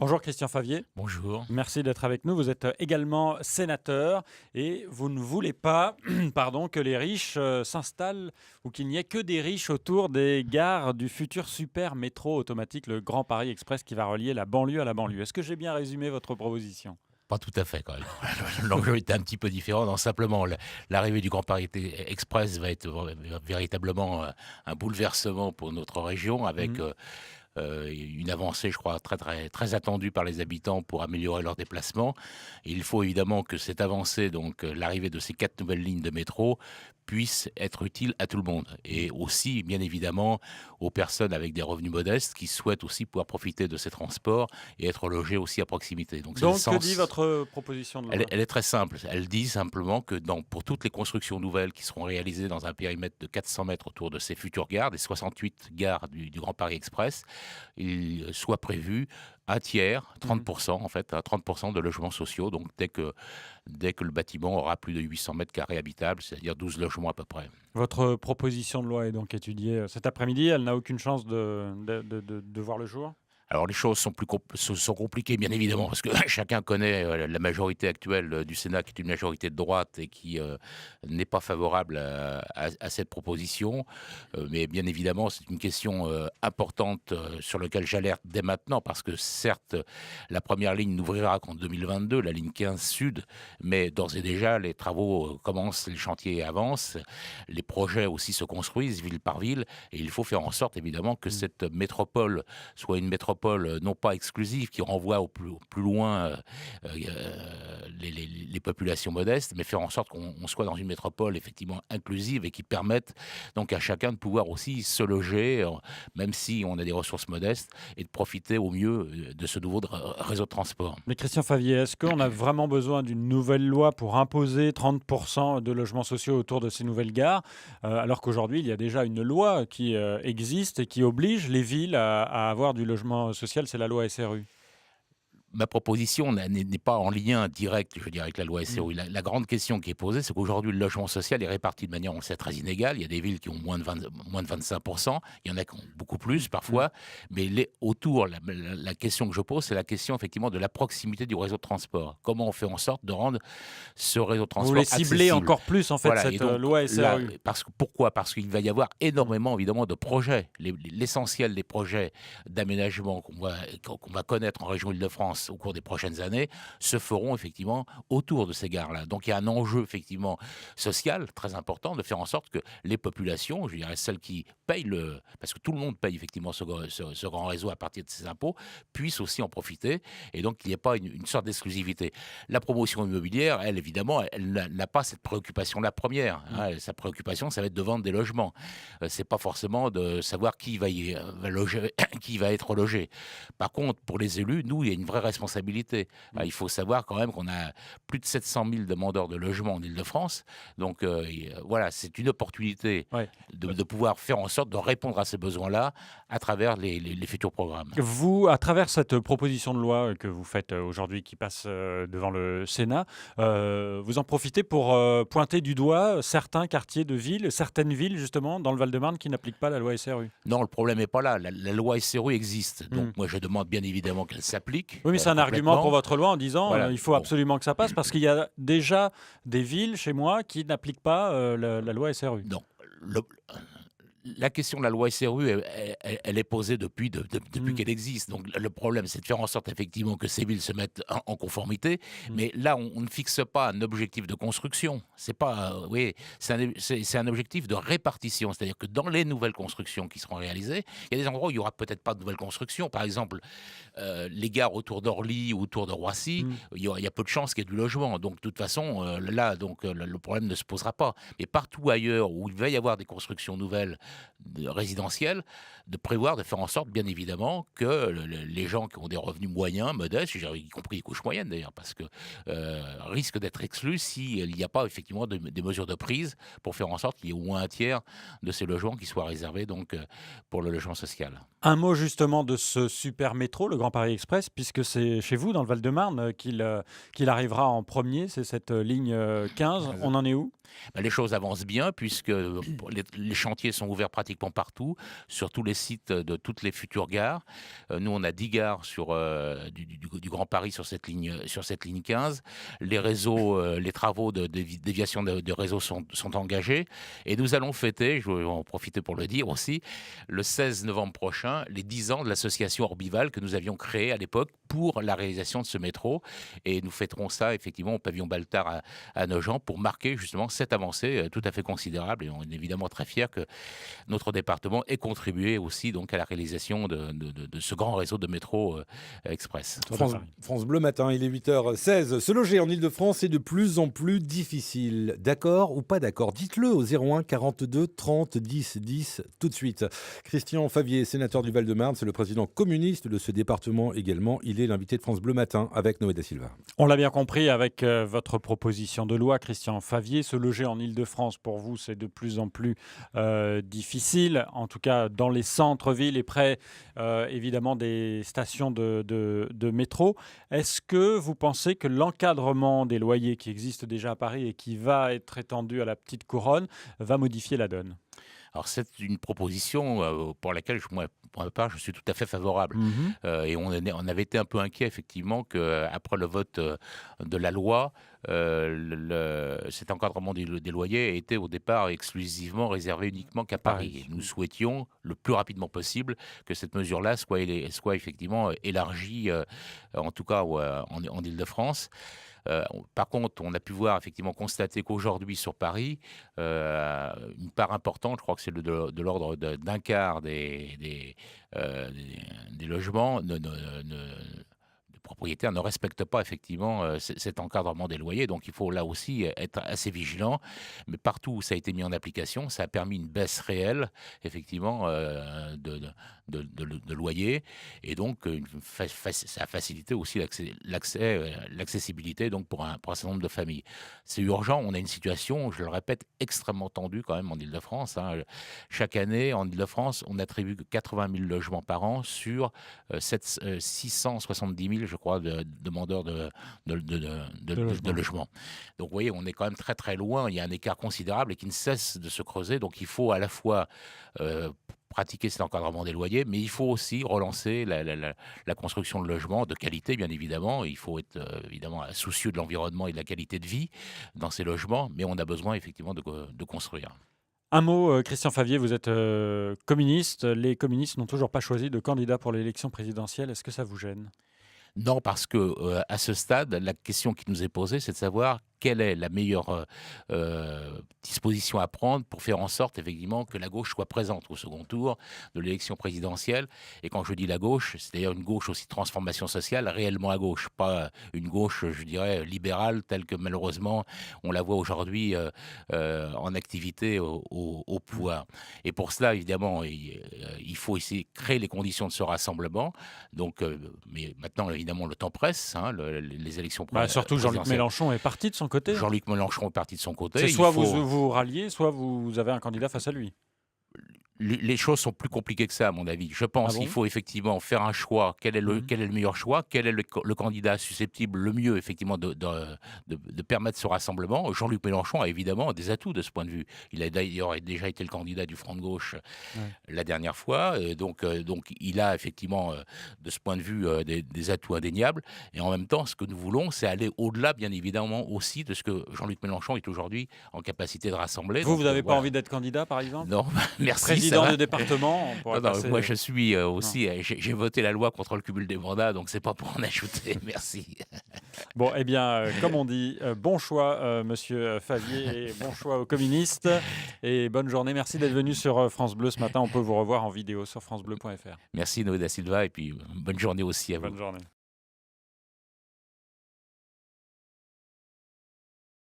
Bonjour Christian Favier, Bonjour. merci d'être avec nous. Vous êtes également sénateur et vous ne voulez pas pardon, que les riches s'installent ou qu'il n'y ait que des riches autour des gares du futur super métro automatique, le Grand Paris Express qui va relier la banlieue à la banlieue. Est-ce que j'ai bien résumé votre proposition? Pas tout à fait quand même. L'enjeu était un petit peu différent. Non, simplement, l'arrivée du Grand Paris Express va être véritablement un bouleversement pour notre région avec Mhm. une avancée, je crois, très, très, très attendue par les habitants pour améliorer leurs déplacements. Et il faut évidemment que cette avancée, donc l'arrivée de ces 4 nouvelles lignes de métro, puisse être utile à tout le monde. Et aussi, bien évidemment, aux personnes avec des revenus modestes qui souhaitent aussi pouvoir profiter de ces transports et être logées aussi à proximité. Donc c'est le Donc, que dit sens. votre proposition de loi? Elle est très simple. Elle dit simplement que pour toutes les constructions nouvelles qui seront réalisées dans un périmètre de 400 mètres autour de ces futures gares, des 68 gares du Grand Paris Express, il soit prévu un tiers, Mhm. 30% en fait, 30% de logements sociaux. Donc dès que le bâtiment aura plus de 800 mètres carrés habitables, c'est-à-dire 12 logements à peu près. Votre proposition de loi est donc étudiée cet après-midi. Elle n'a aucune chance de voir le jour? Alors les choses sont compliquées bien évidemment parce que chacun connaît la majorité actuelle du Sénat qui est une majorité de droite et qui n'est pas favorable à cette proposition. Mais bien évidemment c'est une question importante sur laquelle j'alerte dès maintenant parce que certes la première ligne n'ouvrira qu'en 2022, la ligne 15 Sud, mais d'ores et déjà les travaux commencent, les chantiers avancent, les projets aussi se construisent ville par ville et il faut faire en sorte évidemment que Mhm. cette métropole soit une métropole non pas exclusive qui renvoie au plus loin les populations modestes, mais faire en sorte qu'on soit dans une métropole effectivement inclusive et qui permette donc à chacun de pouvoir aussi se loger, même si on a des ressources modestes, et de profiter au mieux de ce nouveau réseau de transport. Mais Christian Favier, est-ce qu'on a vraiment besoin d'une nouvelle loi pour imposer 30% de logements sociaux autour de ces nouvelles gares, alors qu'aujourd'hui, il y a déjà une loi qui existe et qui oblige les villes à avoir du logement social, c'est la loi SRU. Ma proposition n'est pas en lien direct, je dirais, avec la loi Mm. SRU. La grande question qui est posée, c'est qu'aujourd'hui, le logement social est réparti de manière, on le sait, très inégale. Il y a des villes qui ont moins de 25%, il y en a qui ont beaucoup plus Mm. parfois, mais autour, la question que je pose, c'est la question effectivement de la proximité du réseau de transport. Comment on fait en sorte de rendre ce réseau de Vous voulez transport cibler accessible? encore plus, en fait, Voilà, et cette donc loi là, SRU. pourquoi? Parce qu'il va y avoir Mm. énormément, évidemment, de projets. L'essentiel des projets d'aménagement qu'on va connaître en région Île-de-France au cours des prochaines années se feront effectivement autour de ces gares-là. Donc il y a un enjeu effectivement social très important de faire en sorte que les populations, je dirais celles qui payent parce que tout le monde paye effectivement ce grand réseau à partir de ses impôts, puissent aussi en profiter et donc qu'il n'y ait pas une sorte d'exclusivité. La promotion immobilière, elle évidemment, elle n'a pas cette préoccupation-là première, Mm. hein. Sa préoccupation, ça va être de vendre des logements. C'est pas forcément de savoir qui va loger, qui va être logé. Par contre, pour les élus, nous, il y a une vraie responsabilité. Mm. Il faut savoir quand même qu'on a plus de 700 000 demandeurs de logement en Île-de-France. Donc voilà, c'est une opportunité Ouais. de pouvoir faire en sorte de répondre à ces besoins-là à travers les futurs programmes. Vous, à travers cette proposition de loi que vous faites aujourd'hui, qui passe devant le Sénat, vous en profitez pour pointer du doigt certains quartiers de ville, certaines villes justement dans le Val-de-Marne qui n'appliquent pas la loi SRU. Non, le problème n'est pas là. La loi SRU existe. Donc Hmm. moi, je demande bien évidemment qu'elle s'applique Oui, mais c'est un argument pour complètement. votre loi en disant Voilà. il faut Bon, absolument que ça passe parce qu'il y a déjà des villes chez moi qui n'appliquent pas la loi SRU. non. Le- La question de la loi SRU, elle est posée depuis Hmm. qu'elle existe. Donc le problème, c'est de faire en sorte effectivement que ces villes se mettent en conformité. Hmm. Mais là, on ne fixe pas un objectif de construction. C'est pas, oui, c'est un objectif de répartition. C'est-à-dire que dans les nouvelles constructions qui seront réalisées, il y a des endroits où il y aura peut-être pas de nouvelles constructions. Par exemple, les gares autour d'Orly ou autour de Roissy, Hmm. il y a peu de chances qu'il y ait du logement. Donc de toute façon, là, donc le problème ne se posera pas. Mais partout ailleurs où il va y avoir des constructions nouvelles résidentielles, de prévoir de faire en sorte, bien évidemment, que les gens qui ont des revenus moyens, modestes, y compris les couches moyennes d'ailleurs, parce que risquent d'être exclus s'il n'y a pas effectivement des mesures de prise pour faire en sorte qu'il y ait au moins un tiers de ces logements qui soient réservés donc pour le logement social. Un mot justement de ce super métro, le Grand Paris Express, puisque c'est chez vous, dans le Val-de-Marne, qu'il arrivera en premier, c'est cette ligne 15. On en est où? Les choses avancent bien puisque les chantiers sont ouverts pratiquement partout, sur tous les sites de toutes les futures gares. Nous, on a 10 gares du Grand Paris sur cette ligne 15. Les réseaux, les travaux de déviation de réseau sont engagés. Et nous allons fêter, je vais en profiter pour le dire aussi, le 16 novembre prochain, les 10 ans de l'association Orbival que nous avions créée à l'époque pour la réalisation de ce métro. Et nous fêterons ça effectivement au pavillon Baltard à Nogent pour marquer justement cette avancée tout à fait considérable. Et on est évidemment très fiers que notre département ait contribué aussi donc à la réalisation de ce grand réseau de métro express. France Bleu matin, il est 8h16. Se loger en Ile-de-France est de plus en plus difficile. D'accord ou pas d'accord? Dites-le au 01 42 30 10 10 tout de suite. Christian Favier, sénateur du Val-de-Marne, c'est le président communiste de ce département également. Il est l'invité de France Bleu matin avec Noé da Silva. On l'a bien compris avec votre proposition de loi, Christian Favier. Se loger en Ile-de-France, pour vous, c'est de plus en plus difficile, en tout cas dans les centres-villes et près, évidemment, des stations de métro. Est-ce que vous pensez que l'encadrement des loyers qui existe déjà à Paris et qui va être étendu à la petite couronne va modifier la donne? Alors c'est une proposition pour laquelle, moi, pour ma part, je suis tout à fait favorable. Et on avait été un peu inquiet, effectivement, qu'après le vote de la loi, cet encadrement des loyers était au départ exclusivement réservé uniquement qu'à Paris. Et nous souhaitions le plus rapidement possible que cette mesure-là soit effectivement élargie, en tout cas en Île-de-France. Par contre, on a pu effectivement constater qu'aujourd'hui sur Paris, une part importante, je crois que c'est de l'ordre d'un quart des logements propriétaires ne respectent pas effectivement cet encadrement des loyers. Donc il faut là aussi être assez vigilant. Mais partout où ça a été mis en application, ça a permis une baisse réelle effectivement de loyers. Et donc ça a facilité aussi l'accessibilité donc pour un certain nombre de familles. C'est urgent. On a une situation, je le répète, extrêmement tendue quand même en Ile-de-France. Chaque année en Ile-de-France, on attribue 80 000 logements par an sur 670 000, je crois, de demandeurs de logement. Donc, vous voyez, on est quand même très, très loin. Il y a un écart considérable et qui ne cesse de se creuser. Donc, il faut à la fois pratiquer cet encadrement des loyers, mais il faut aussi relancer la construction de logements de qualité, bien évidemment. Il faut être évidemment soucieux de l'environnement et de la qualité de vie dans ces logements, mais on a besoin effectivement de construire. Un mot, Christian Favier, vous êtes communiste. Les communistes n'ont toujours pas choisi de candidat pour l'élection présidentielle. Est-ce que ça vous gêne? Non, parce que à ce stade, la question qui nous est posée, c'est de savoir quelle est la meilleure disposition à prendre pour faire en sorte effectivement que la gauche soit présente au second tour de l'élection présidentielle. Et quand je dis la gauche, c'est d'ailleurs une gauche aussi de transformation sociale, réellement à gauche, pas une gauche, je dirais, libérale, telle que malheureusement on la voit aujourd'hui en activité au pouvoir. Et pour cela, évidemment, il faut essayer de créer les conditions de ce rassemblement. Donc, mais maintenant, évidemment, le temps presse, les élections présidentielles. Surtout Jean-Luc Mélenchon est parti de son côté. Jean-Luc Mélenchon est parti de son côté. C'est soit vous ralliez, soit vous avez un candidat face à lui. Les choses sont plus compliquées que ça, à mon avis. Je pense qu'il faut effectivement faire un choix. Quel est le meilleur choix? Quel est le candidat susceptible le mieux, effectivement, de permettre ce rassemblement? Jean-Luc Mélenchon a évidemment des atouts de ce point de vue. Il a d'ailleurs déjà été le candidat du Front de gauche la dernière fois. Donc, il a effectivement, de ce point de vue, des atouts indéniables. Et en même temps, ce que nous voulons, c'est aller au-delà, bien évidemment, aussi de ce que Jean-Luc Mélenchon est aujourd'hui en capacité de rassembler. Vous n'avez pas envie d'être candidat, par exemple? Non, merci. Président de département. Moi, je suis aussi. J'ai voté la loi contre le cumul des mandats, donc c'est pas pour en ajouter. Merci. Bon, eh bien, comme on dit, bon choix, Monsieur Favier, et bon choix aux communistes. Et bonne journée. Merci d'être venu sur France Bleu ce matin. On peut vous revoir en vidéo sur francebleu.fr. Merci Noé da Silva, et puis bonne journée aussi à vous. Bonne journée.